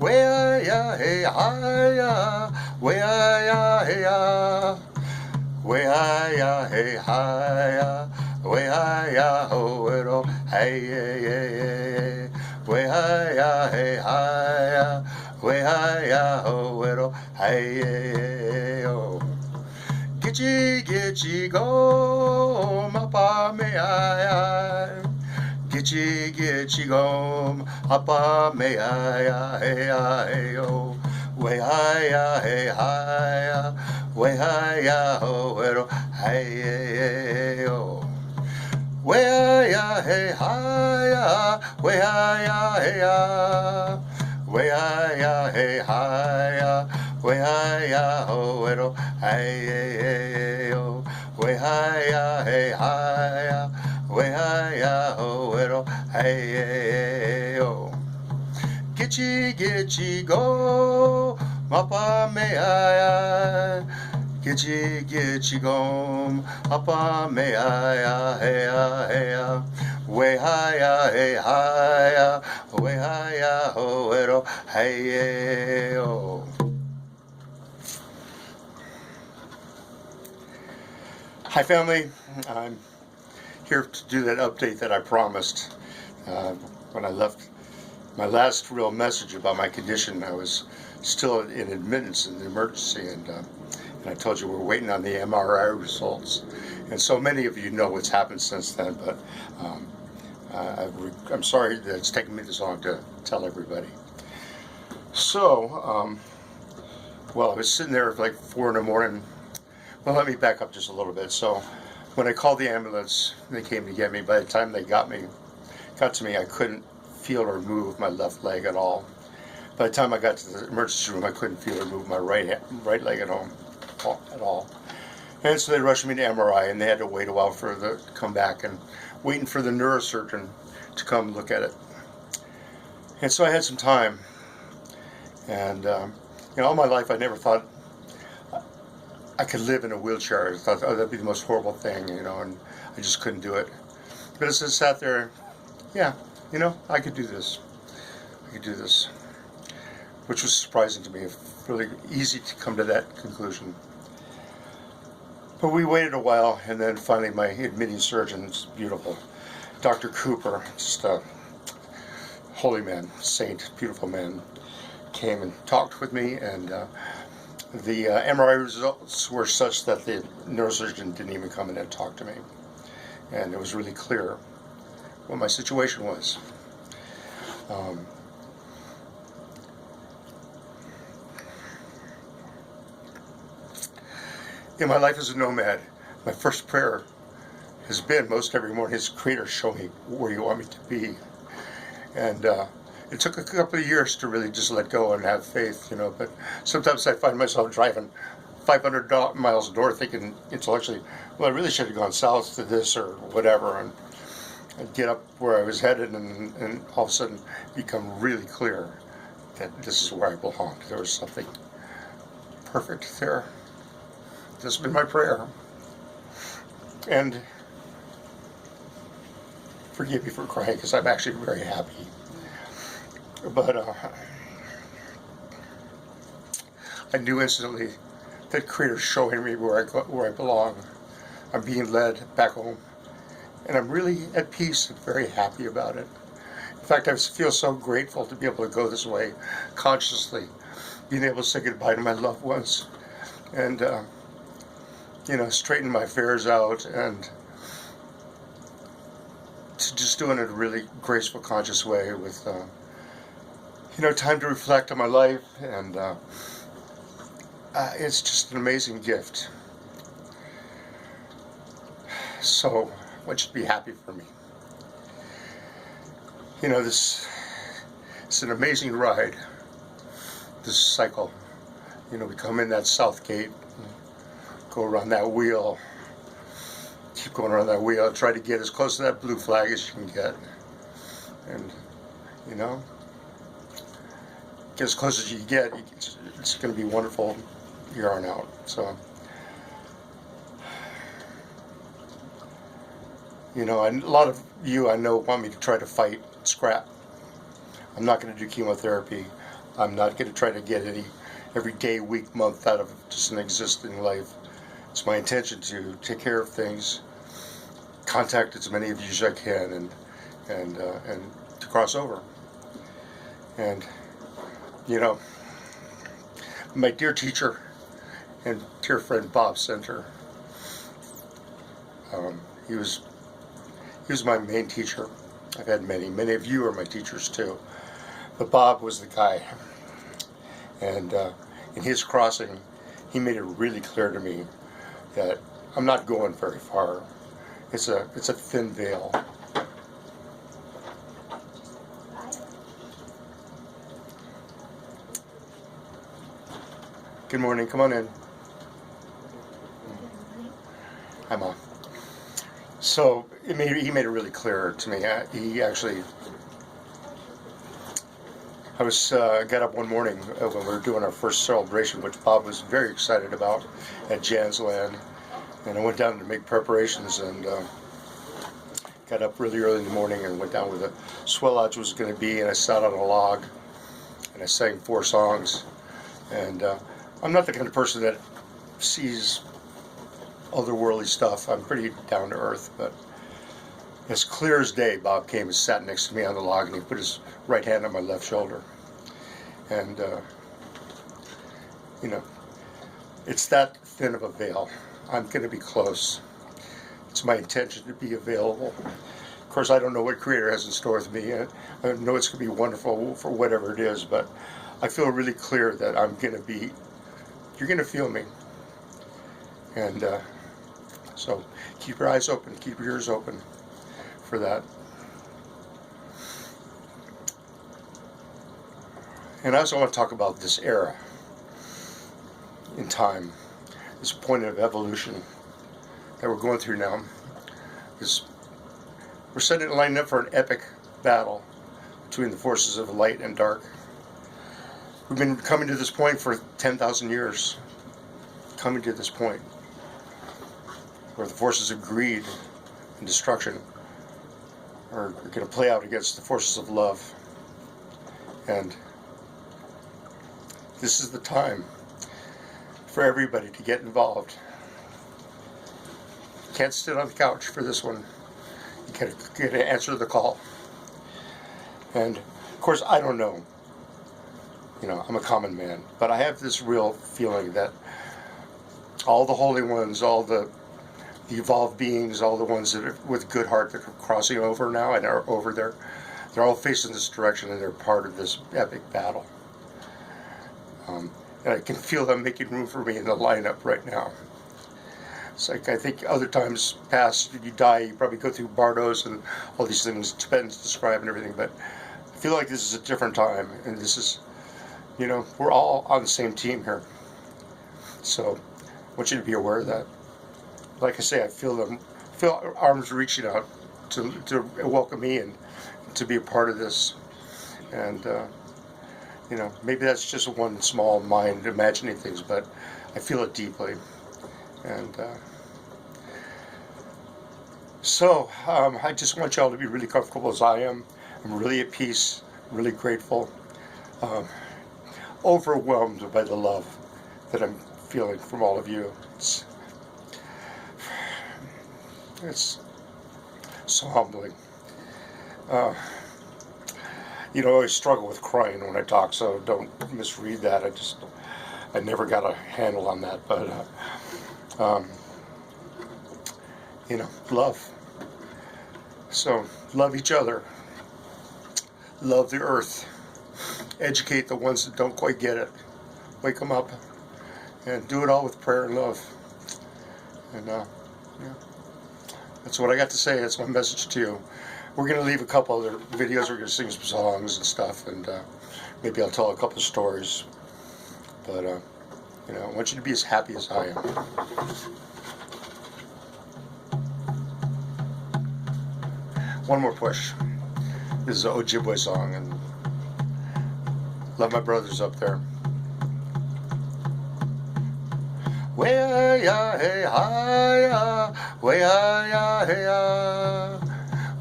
way-ah-ya, hey-hi-ya, way-ah-ya, hey-ah, way-hi-ya, hey-hi-ya, way-hi-ya, ho-it-oh, hey-yeah-yeah-yeah, way-hi-ya, hey-hi-ya, way-hi-ya, ho-it-oh, hey-yeah-yeah-oh. Gitchy, gitchy, go, mapa-me-I-I. Gitchy, gitchy, go, mapa-me-I-I, hey-I-hey-oh. Way-hi-ya, hey-hi-ya, way-hi-ya, ho-it-oh, hey-hey-hey-oh. Way-hi-ya, hey-hi-ya, way-hi-ya, hey-ya. Way-hi-ya, hey-hi-ya, way-hi-ya, ho-it-oh, hey-hey-hey-oh. Way-hi-ya, hey-hi-ya, way-hi-ya, ho-it-oh, hey-hey-hey-oh. Gitchy, gitchy, go, mapa-me-I-I. Gitchy, gitchy, go, mapa-me-I-I, hey-ah, hey-ah. Way-hi-ya, hey-hi-ya, way-hi-ya, ho-it-oh, hey-yeah-oh. Hi, family. I'm here to do that update that I promised. When I left my last real message about my condition, I was still in admittance in the emergency, and I told you we're waiting on the MRI results. And so many of you know what's happened since then, but I'm sorry that it's taken me this long to tell everybody. So, well, I was sitting there at like 4 in the morning. Well, let me back up just a little bit. So, when I called the ambulance, they came to get me. By the time they got to me, I couldn't feel or move my left leg at all. By the time I got to the emergency room, I couldn't feel or move my right leg at all. And so they rushed me to MRI, and they had to wait a while for it to come back, and waiting for the neurosurgeon to come look at it. And so I had some time, and all my life I never thought I could live in a wheelchair. I thought, oh, that'd be the most horrible thing, and I just couldn't do it. But as I sat there, yeah, I could do this. I could do this, which was surprising to me. Really easy to come to that conclusion. But we waited a while, and then finally my admitting surgeon, beautiful, Dr. Cooper, just a holy man, saint, beautiful man, came and talked with me, and the MRI results were such that the neurosurgeon didn't even come in and talk to me. And it was really clear what my situation was. In my life as a nomad, my first prayer has been most every morning is, Creator, show me where you want me to be. And it took a couple of years to really just let go and have faith, but sometimes I find myself driving 500 miles north thinking intellectually, well, I really should have gone south to this or whatever, and I'd get up where I was headed, and all of a sudden become really clear that this is where I belong. There was something perfect there. This has been my prayer. And forgive me for crying, because I'm actually very happy. But I knew instantly that Creator's showing me where I belong. I'm being led back home, and I'm really at peace and very happy about it. In fact, I feel so grateful to be able to go this way consciously, being able to say goodbye to my loved ones, and straighten my affairs out, and to just do it in a really graceful, conscious way with time to reflect on my life, and it's just an amazing gift. So I want you to be happy for me. This it's an amazing ride, this cycle. We come in that south gate, go around that wheel, keep going around that wheel, try to get as close to that blue flag as you can get, and get as close as you get. It's going to be wonderful here on out. So, a lot of you I know want me to try to fight scrap. I'm not going to do chemotherapy. I'm not going to try to get any every day, week, month out of just an existing life. It's my intention to take care of things, contact as many of you as I can, and to cross over. And you know, my dear teacher and dear friend Bob Center, he was my main teacher. I've had many of you are my teachers too, but Bob was the guy. And in his crossing, he made it really clear to me that I'm not going very far. It's a thin veil. Good morning. Come on in. Hi, Mom. So he made it really clear to me. He actually, I was got up one morning when we were doing our first celebration, which Bob was very excited about at Jan's Land, and I went down to make preparations and got up really early in the morning and went down where the swell lodge was going to be, and I sat on a log and I sang 4 songs. And I'm not the kind of person that sees otherworldly stuff. I'm pretty down to earth, but as clear as day, Bob came and sat next to me on the log, and he put his right hand on my left shoulder. And you know, it's that thin of a veil. I'm going to be close. It's my intention to be available. Of course, I don't know what Creator has in store with me. I know it's going to be wonderful for whatever it is, but I feel really clear that I'm going to be, you're going to feel me. And so keep your eyes open, keep your ears open for that. And I also want to talk about this era in time, this point of evolution that we're going through now. We're setting it lining up for an epic battle between the forces of light and dark. We've been coming to this point for 10,000 years, coming to this point where the forces of greed and destruction are going to play out against the forces of love. And this is the time for everybody to get involved. You can't sit on the couch for this one. You got to answer the call. And of course, I don't know. You know, I'm a common man, but I have this real feeling that all the holy ones, all the evolved beings, all the ones that are with good heart that are crossing over now and are over there, they're all facing this direction, and they're part of this epic battle. And I can feel them making room for me in the lineup right now. It's like, I think other times past, you die, you probably go through Bardos and all these things Tibetans describe and everything, but I feel like this is a different time, and this is, you know, we're all on the same team here. So I want you to be aware of that. Like I say, I feel arms reaching out to welcome me and to be a part of this. And you know, maybe that's just one small mind imagining things, but I feel it deeply. And so I just want y'all to be really comfortable as I am. I'm really at peace, really grateful, overwhelmed by the love that I'm feeling from all of you. It's so humbling. You know, I always struggle with crying when I talk, so don't misread that. I never got a handle on that, but you know, love. So love each other. Love the earth. Educate the ones that don't quite get it. Wake them up, and do it all with prayer and love. And yeah, that's what I got to say. That's my message to you. We're going to leave a couple other videos. We're going to sing some songs and stuff, and maybe I'll tell a couple of stories. But you know, I want you to be as happy as I am. One more push. This is an Ojibwe song, and love my brothers up there. Way ya hey hi way ya hey ya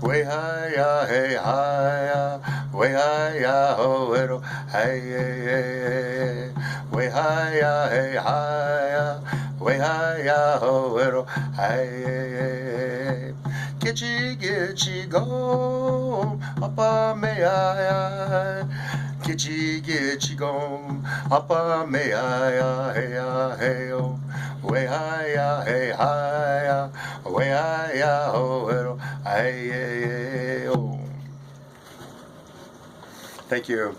way ya hey hi way hi ya ho ero, hey hey hey, way hi ya hey hi ya, way hi ya ho ero, hey hey hey, gitchy go, uppa me ya, gitchy go, uppa me ya hey ya hey oh, way hi ya hey hi ya, way hi ya ho ero, hey hey hey oh. Thank you.